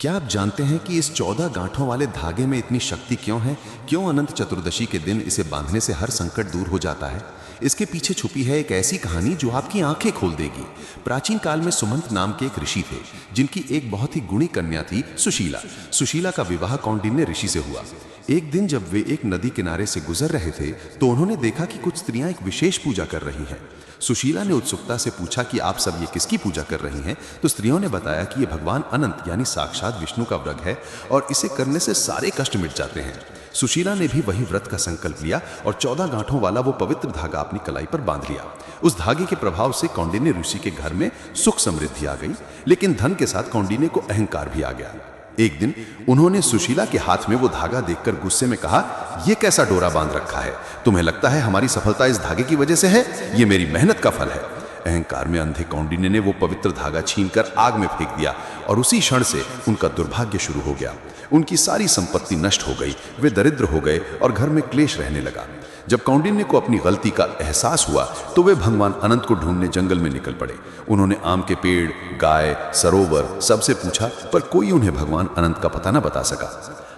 क्या आप जानते हैं कि इस 14 गांठों वाले धागे में इतनी शक्ति क्यों है? क्यों अनंत चतुर्दशी के दिन इसे बांधने से हर संकट दूर हो जाता है? इसके पीछे छुपी है एक ऐसी कहानी जो आपकी आंखें खोल देगी। प्राचीन काल में सुमंत नाम के एक ऋषि थे, जिनकी एक बहुत ही गुणी कन्या थी, सुशीला। सुशीला का विवाह कौंडिन्य ऋषि से हुआ। एक दिन जब वे एक नदी किनारे से गुजर रहे थे, तो उन्होंने देखा कि कुछ स्त्रियां एक विशेष पूजा कर रही हैं। सुशीला ने उत्सुकता से पूछा कि आप सब ये किसकी पूजा कर रही हैं? तो स्त्रियों ने बताया कि ये भगवान अनंत यानी साक्षात विष्णु का व्रत है और इसे करने से सारे कष्ट मिट जाते हैं। सुशीला ने भी वही व्रत का संकल्प लिया और 14 गांठों वाला वो पवित्र धागा अपनी कलाई पर बांध लिया। उस धागे के प्रभाव से कौंडिन्य ऋषि के घर में सुख समृद्धि आ गई, लेकिन धन के साथ कौंडिन्य को अहंकार भी आ गया। एक दिन उन्होंने सुशीला के हाथ में वो धागा देखकर गुस्से में कहा, ये कैसा डोरा बांध रखा है? तुम्हें लगता है हमारी सफलता इस धागे की वजह से है? ये मेरी मेहनत का फल है। अहंकार में अंधे कौंडिन्य ने वो पवित्र धागा छीनकर आग में फेंक दिया और उसी क्षण से उनका दुर्भाग्य शुरू हो गया। उनकी सारी संपत्ति नष्ट हो गई, वे दरिद्र हो गए और घर में क्लेश रहने लगा। जब कौंडिन्य को अपनी गलती का एहसास हुआ तो वे भगवान अनंत को ढूंढने जंगल में निकल पड़े। उन्होंने आम के पेड़, गाय, सरोवर सबसे पूछा, पर कोई उन्हें भगवान अनंत का पता न बता सका।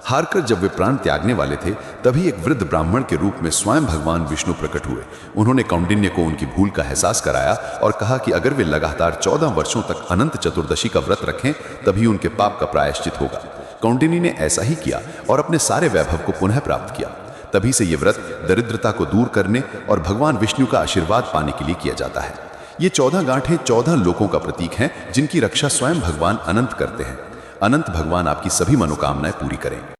हारकर जब वे प्राण त्यागने वाले थे, तभी एक वृद्ध ब्राह्मण के रूप में स्वयं भगवान विष्णु प्रकट हुए। उन्होंने कौंडिन्य को उनकी भूल का एहसास कराया और कहा कि अगर वे लगातार 14 वर्षों तक अनंत चतुर्दशी का व्रत रखें, तभी उनके पाप का प्रायश्चित होगा। कौंडिन्य ने ऐसा ही किया और अपने सारे वैभव को पुनः प्राप्त किया। तभी से ये व्रत दरिद्रता को दूर करने और भगवान विष्णु का आशीर्वाद पाने के लिए किया जाता है। ये 14 गांठें 14 लोकों का प्रतीक हैं, जिनकी रक्षा स्वयं भगवान अनंत करते हैं। अनंत भगवान आपकी सभी मनोकामनाएं पूरी करें।